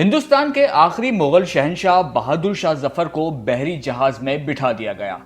ہندوستان کے آخری مغل شہنشاہ بہادر شاہ ظفر کو بحری جہاز میں بٹھا دیا گیا۔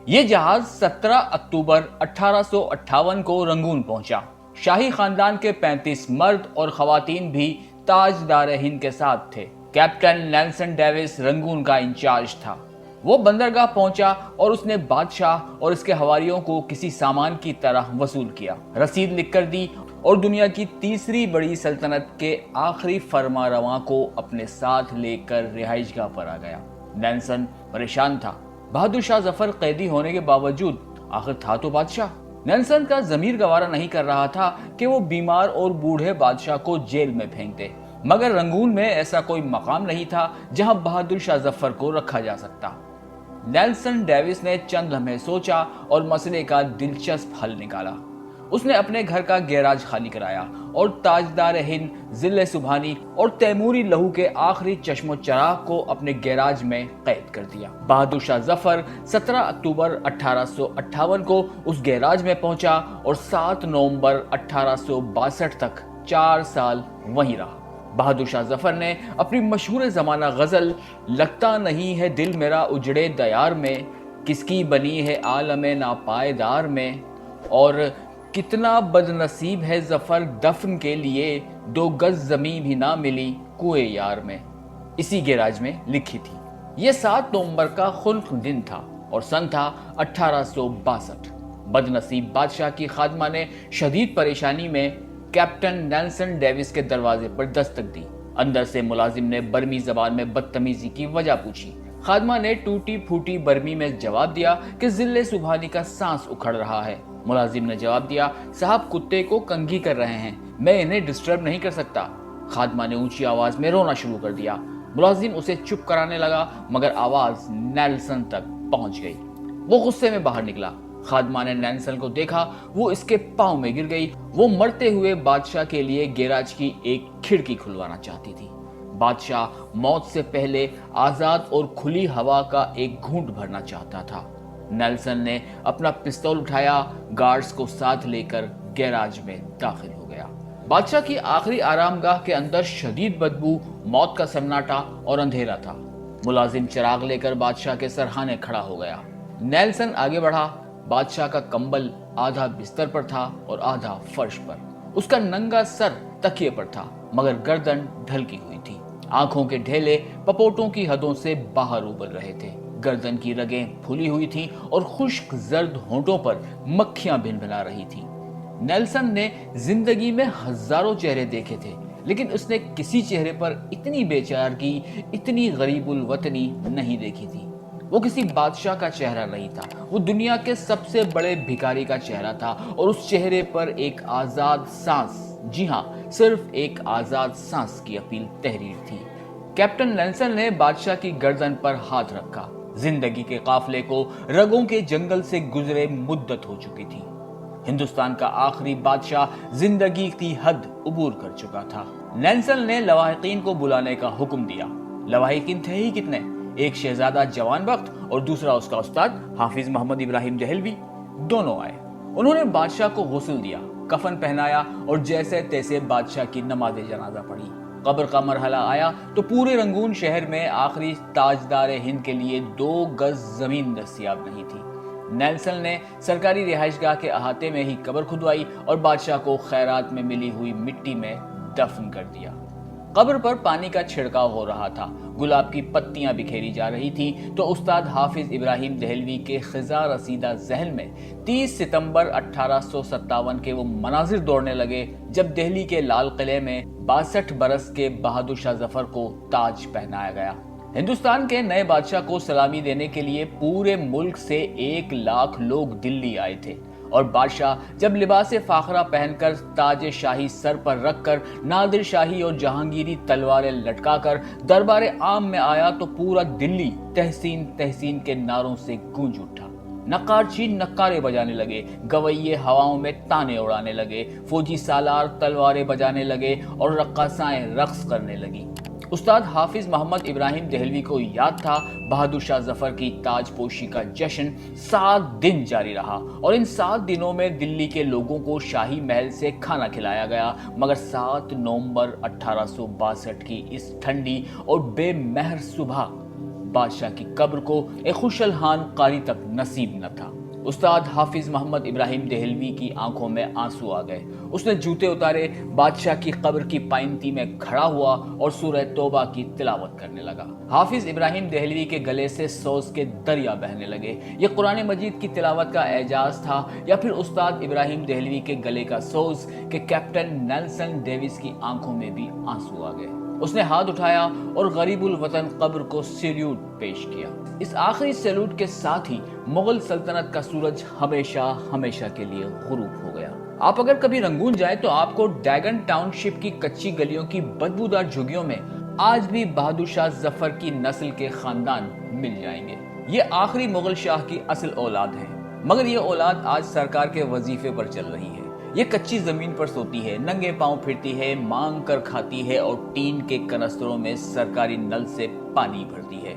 یہ جہاز 17 اکتوبر 1858 کو رنگون پہنچا۔ شاہی خاندان کے 35 مرد اور خواتین بھی تاجدار ہند کے ساتھ تھے۔ کیپٹن نیلسن ڈیوس رنگون کا انچارج تھا۔ وہ بندرگاہ پہنچا اور اس نے بادشاہ اور اس کے حواریوں کو کسی سامان کی طرح وصول کیا، رسید لکھ کر دی اور دنیا کی تیسری بڑی سلطنت کے آخری فرما رواں کو اپنے ساتھ لے کر رہائش گاہ پر آ گیا۔ نیلسن پریشان تھا۔ بہادر شاہ ظفر قیدی ہونے کے باوجود آخر تھا تو بادشاہ۔ نیلسن کا ضمیر گوارا نہیں کر رہا تھا کہ وہ بیمار اور بوڑھے بادشاہ کو جیل میں پھینک دے، مگر رنگون میں ایسا کوئی مقام نہیں تھا جہاں بہادر شاہ ظفر کو رکھا جا سکتا۔ نیلسن ڈیوس نے چند لمحے سوچا اور مسئلے کا دلچسپ حل نکالا۔ اس نے اپنے گھر کا گیراج خالی کرایا اور تاجدار ہند ضلع سبحانی اور تیموری لہو کے آخری چشم و چراغ کو اپنے گیراج میں قید کر دیا۔ بہادر شاہ ظفر 17 اکتوبر 1858 کو اس گیراج میں پہنچا اور 7 نومبر 1862 تک 4 سال وہیں رہا۔ بہادر شاہ ظفر نے اپنی مشہور زمانہ غزل "لگتا نہیں ہے دل میرا اجڑے دیار میں، کس کی بنی ہے عالم ناپائیدار میں، اور کتنا بد نصیب ہے ظفر دفن کے لیے، 2 گز زمین بھی نہ ملی کوئے یار میں"، اسی گیراج میں لکھی تھی۔ یہ 7 نومبر کا خلق دن تھا اور سن تھا 1862۔ بد نصیب بادشاہ کی خادمہ نے شدید پریشانی میں کیپٹن نیلسن ڈیوس کے دروازے پر دستک دی۔ اندر سے ملازم نے برمی زبان میں بدتمیزی کی وجہ پوچھی۔ خادمہ نے ٹوٹی پھوٹی برمی میں جواب دیا کہ ضلع سبحانی کا سانس اکھڑ رہا ہے۔ ملازم نے جواب دیا، "صاحب کتے کو کنگھی کر رہے ہیں، میں انہیں ڈسٹرب نہیں کر سکتا"۔ خادمہ نے اونچی آواز میں رونا شروع کر دیا۔ ملازم اسے چپ کرانے لگا مگر آواز نیلسن تک پہنچ گئی۔ وہ غصے میں باہر نکلا۔ خادمہ نے نیلسن کو دیکھا، وہ اس کے پاؤں میں گر گئی۔ وہ مرتے ہوئے بادشاہ کے لیے گیراج کی ایک کھڑکی کھلوانا چاہتی تھی۔ بادشاہ موت سے پہلے آزاد اور کھلی ہوا کا ایک گھونٹ بھرنا چاہتا تھا۔ نیلسن نے اپنا پستول اٹھایا، گارڈز کو ساتھ لے کر گیراج میں داخل ہو گیا۔ بادشاہ کی آخری آرام گاہ کے اندر شدید بدبو، موت کا سناٹا اور اندھیرا تھا۔ ملازم چراغ لے کر بادشاہ کے سرہانے کھڑا ہو گیا۔ نیلسن آگے بڑھا۔ بادشاہ کا کمبل آدھا بستر پر تھا اور آدھا فرش پر۔ اس کا ننگا سر تکیے پر تھا مگر گردن ڈھلکی ہوئی تھی۔ آنکھوں کے ڈھیلے پپوٹوں کی حدوں سے باہر ابل رہے تھے۔ گردن کی رگیں پھولی ہوئی تھیں اور خشک زرد ہونٹوں پر مکھیاں بھن بھنا رہی تھیں۔ نیلسن نے زندگی میں ہزاروں چہرے دیکھے تھے لیکن اس نے کسی چہرے پر اتنی بے چارگی، اتنی غریب الوطنی نہیں دیکھی تھی۔ وہ کسی بادشاہ کا چہرہ نہیں تھا، وہ دنیا کے سب سے بڑے بھکاری کا چہرہ تھا اور اس چہرے پر ایک آزاد سانس، جی ہاں صرف ایک آزاد سانس کی اپیل تحریر تھی۔ کیپٹن نیلسن نے بادشاہ کی گردن پر ہاتھ رکھا۔ زندگی کے قافلے کو رگوں کے جنگل سے گزرے مدت ہو چکی تھی۔ ہندوستان کا آخری بادشاہ زندگی کی حد عبور کر چکا تھا۔ نیلسن نے لواحقین کو بلانے کا حکم دیا۔ لواحقین تھے ہی کتنے، ایک شہزادہ جوان بخت اور دوسرا اس کا استاد حافظ محمد ابراہیم دہلوی۔ دونوں آئے۔ انہوں نے بادشاہ کو غسل دیا، کفن پہنایا اور جیسے تیسے بادشاہ کی نماز جنازہ پڑھی۔ قبر کا مرحلہ آیا تو پورے رنگون شہر میں آخری تاجدار ہند کے لیے 2 گز زمین دستیاب نہیں تھی۔ نیلسن نے سرکاری رہائش گاہ کے احاطے میں ہی قبر کھدوائی اور بادشاہ کو خیرات میں ملی ہوئی مٹی میں دفن کر دیا۔ قبر پر پانی کا چھڑکاؤ ہو رہا تھا، گلاب کی پتیاں بکھیری جا رہی تھی تو استاد حافظ ابراہیم دہلوی کے خزاں رسیدہ ذہن میں 30 ستمبر 1857 کے وہ مناظر دوڑنے لگے جب دہلی کے لال قلعے میں 62 برس کے بہادر شاہ ظفر کو تاج پہنایا گیا۔ ہندوستان کے نئے بادشاہ کو سلامی دینے کے لیے پورے ملک سے 1 لاکھ لوگ دلی آئے تھے اور بادشاہ جب لباس فاخرہ پہن کر تاج شاہی سر پر رکھ کر نادر شاہی اور جہانگیری تلواریں لٹکا کر دربار عام میں آیا تو پورا دلی تحسین تحسین کے نعروں سے گونج اٹھا۔ نقارچی نقارے بجانے لگے، گویے ہواؤں میں تانے اڑانے لگے، فوجی سالار تلواریں بجانے لگے اور رقاصائیں رقص کرنے لگی۔ استاد حافظ محمد ابراہیم دہلوی کو یاد تھا بہادر شاہ ظفر کی تاج پوشی کا جشن 7 دن جاری رہا اور ان 7 دنوں میں دلی کے لوگوں کو شاہی محل سے کھانا کھلایا گیا، مگر 7 نومبر 1862 کی اس ٹھنڈی اور بے مہر صبح بادشاہ کی قبر کو ایک خوش الحان قاری تک نصیب نہ تھا۔ استاد حافظ محمد ابراہیم دہلوی کی آنکھوں میں آنسو آ گئے۔ اس نے جوتے اتارے، بادشاہ کی قبر کی پائنتی میں کھڑا ہوا اور سورہ توبہ کی تلاوت کرنے لگا۔ حافظ ابراہیم دہلوی کے گلے سے سوز کے دریا بہنے لگے۔ یہ قرآن مجید کی تلاوت کا اعجاز تھا یا پھر استاد ابراہیم دہلوی کے گلے کا سوز کہ کیپٹن نیلسن ڈیوس کی آنکھوں میں بھی آنسو آ گئے۔ اس نے ہاتھ اٹھایا اور غریب الوطن قبر کو سیلیوٹ پیش کیا۔ اس آخری سیلوٹ کے ساتھ ہی مغل سلطنت کا سورج ہمیشہ ہمیشہ کے لیے غروب ہو گیا۔ آپ اگر کبھی رنگون جائیں تو آپ کو ڈیگن ٹاؤن شپ کی کچی گلیوں کی بدبودار جھگیوں میں آج بھی بہادر شاہ ظفر کی نسل کے خاندان مل جائیں گے۔ یہ آخری مغل شاہ کی اصل اولاد ہے، مگر یہ اولاد آج سرکار کے وظیفے پر چل رہی ہے۔ یہ کچی زمین پر سوتی ہے، ننگے پاؤں پھرتی ہے، مانگ کر کھاتی ہے اور ٹین کے کنستروں میں سرکاری نل سے پانی بھرتی ہے،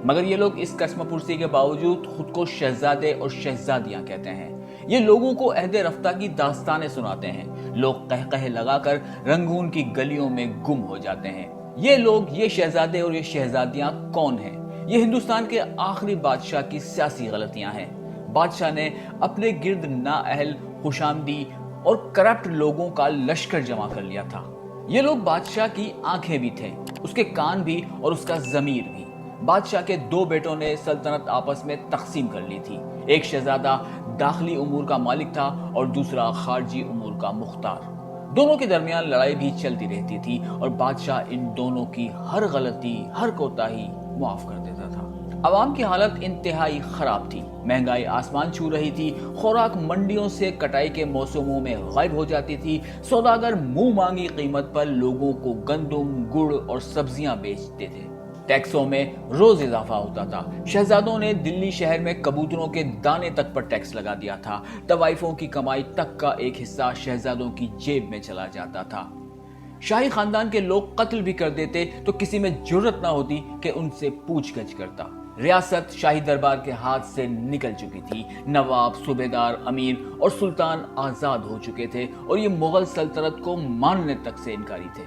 مگر یہ لوگ اس قسم پرسی کے باوجود خود کو شہزادے اور شہزادیاں کہتے ہیں۔ یہ لوگوں کو عہد رفتہ کی داستانیں سناتے ہیں۔ لوگ قہقہے لگا کر رنگون کی گلیوں میں گم ہو جاتے ہیں۔ یہ لوگ، یہ شہزادے اور یہ شہزادیاں کون ہیں؟ یہ ہندوستان کے آخری بادشاہ کی سیاسی غلطیاں ہیں۔ بادشاہ نے اپنے گرد نااہل، خوشامدی اور کرپٹ لوگوں کا لشکر جمع کر لیا تھا۔ یہ لوگ بادشاہ کی آنکھیں بھی تھے، اس کے کان بھی اور اس کا ضمیر بھی۔ بادشاہ کے 2 بیٹوں نے سلطنت آپس میں تقسیم کر لی تھی۔ ایک شہزادہ داخلی امور کا مالک تھا اور دوسرا خارجی امور کا مختار۔ دونوں کے درمیان لڑائی بھی چلتی رہتی تھی اور بادشاہ ان دونوں کی ہر غلطی، ہر کوتاہی معاف کر دیتا تھا۔ عوام کی حالت انتہائی خراب تھی، مہنگائی آسمان چھو رہی تھی، خوراک منڈیوں سے کٹائی کے موسموں میں غائب ہو جاتی تھی، سوداگر منہ مانگی قیمت پر لوگوں کو گندم، گڑ اور سبزیاں بیچتے تھے۔ ٹیکسوں میں روز اضافہ ہوتا تھا۔ شہزادوں نے دلی شہر میں کبوتروں کے دانے تک پر ٹیکس لگا دیا تھا۔ طوائفوں کی کمائی تک کا ایک حصہ شہزادوں کی جیب میں چلا جاتا تھا۔ شاہی خاندان کے لوگ قتل بھی کر دیتے تو کسی میں جرت نہ ہوتی کہ ان سے پوچھ گچھ کرتا۔ ریاست شاہی دربار کے ہاتھ سے نکل چکی تھی۔ نواب، صوبیدار، امیر اور سلطان آزاد ہو چکے تھے اور یہ مغل سلطنت کو ماننے تک سے انکاری تھے۔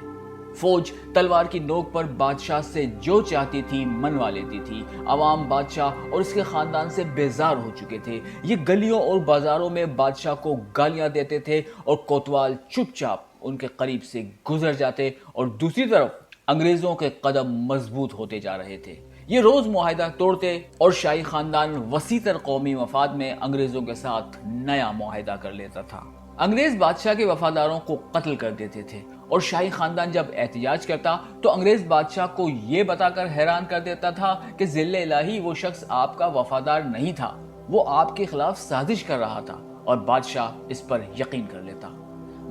فوج تلوار کی نوک پر بادشاہ سے جو چاہتی تھی منوا لیتی تھی۔ عوام بادشاہ اور اس کے خاندان سے بیزار ہو چکے تھے۔ یہ گلیوں اور بازاروں میں بادشاہ کو گالیاں دیتے تھے اور کوتوال چپ چاپ ان کے قریب سے گزر جاتے اور دوسری طرف انگریزوں کے قدم مضبوط ہوتے جا رہے تھے۔ یہ روز معاہدہ توڑتے اور شاہی خاندان وسیع تر قومی مفاد میں انگریزوں کے ساتھ نیا معاہدہ کر لیتا تھا۔ انگریز بادشاہ کے وفاداروں کو قتل کر دیتے تھے اور شاہی خاندان جب احتجاج کرتا تو انگریز بادشاہ کو یہ بتا کر حیران کر دیتا تھا کہ ذل الہی وہ شخص آپ کا وفادار نہیں تھا، وہ آپ کے خلاف سازش کر رہا تھا، اور بادشاہ اس پر یقین کر لیتا۔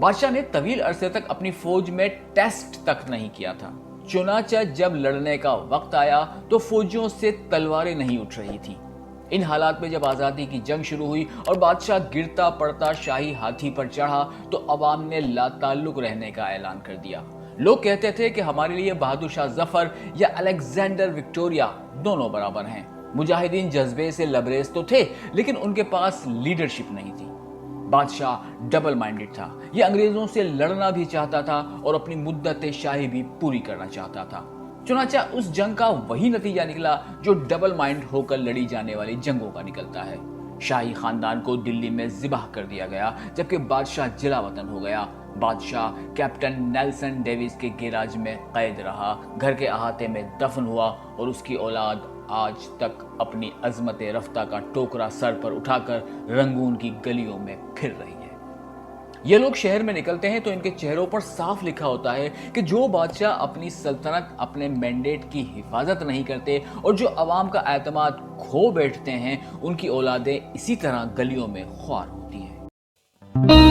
بادشاہ نے طویل عرصے تک اپنی فوج میں ٹیسٹ تک نہیں کیا تھا۔ چنانچہ جب لڑنے کا وقت آیا تو فوجیوں سے تلواریں نہیں اٹھ رہی تھی۔ ان حالات میں جب آزادی کی جنگ شروع ہوئی اور بادشاہ گرتا پڑتا شاہی ہاتھی پر چڑھا تو عوام نے لا تعلق رہنے کا اعلان کر دیا۔ لوگ کہتے تھے کہ ہمارے لیے بہادر شاہ ظفر یا الیگزینڈر وکٹوریہ دونوں برابر ہیں۔ مجاہدین جذبے سے لبریز تو تھے لیکن ان کے پاس لیڈرشپ نہیں تھی۔ بادشاہ ڈبل مائنڈڈ تھا، یہ انگریزوں سے لڑنا بھی چاہتا تھا اور اپنی مدت شاہی بھی پوری کرنا چاہتا تھا۔ چنانچہ اس جنگ کا وہی نتیجہ نکلا جو ڈبل مائنڈ ہو کر لڑی جانے والی جنگوں کا نکلتا ہے۔ شاہی خاندان کو دلی میں ذبح کر دیا گیا جبکہ بادشاہ جلا وطن ہو گیا۔ بادشاہ کیپٹن نیلسن ڈیوس کے گیراج میں قید رہا، گھر کے احاطے میں دفن ہوا اور اس کی اولاد آج تک اپنی عظمت رفتہ کا ٹوکرا سر پر اٹھا کر رنگون کی گلیوں میں پھر رہی ہے۔ یہ لوگ شہر میں نکلتے ہیں تو ان کے چہروں پر صاف لکھا ہوتا ہے کہ جو بادشاہ اپنی سلطنت، اپنے مینڈیٹ کی حفاظت نہیں کرتے اور جو عوام کا اعتماد کھو بیٹھتے ہیں، ان کی اولادیں اسی طرح گلیوں میں خوار ہوتی ہیں۔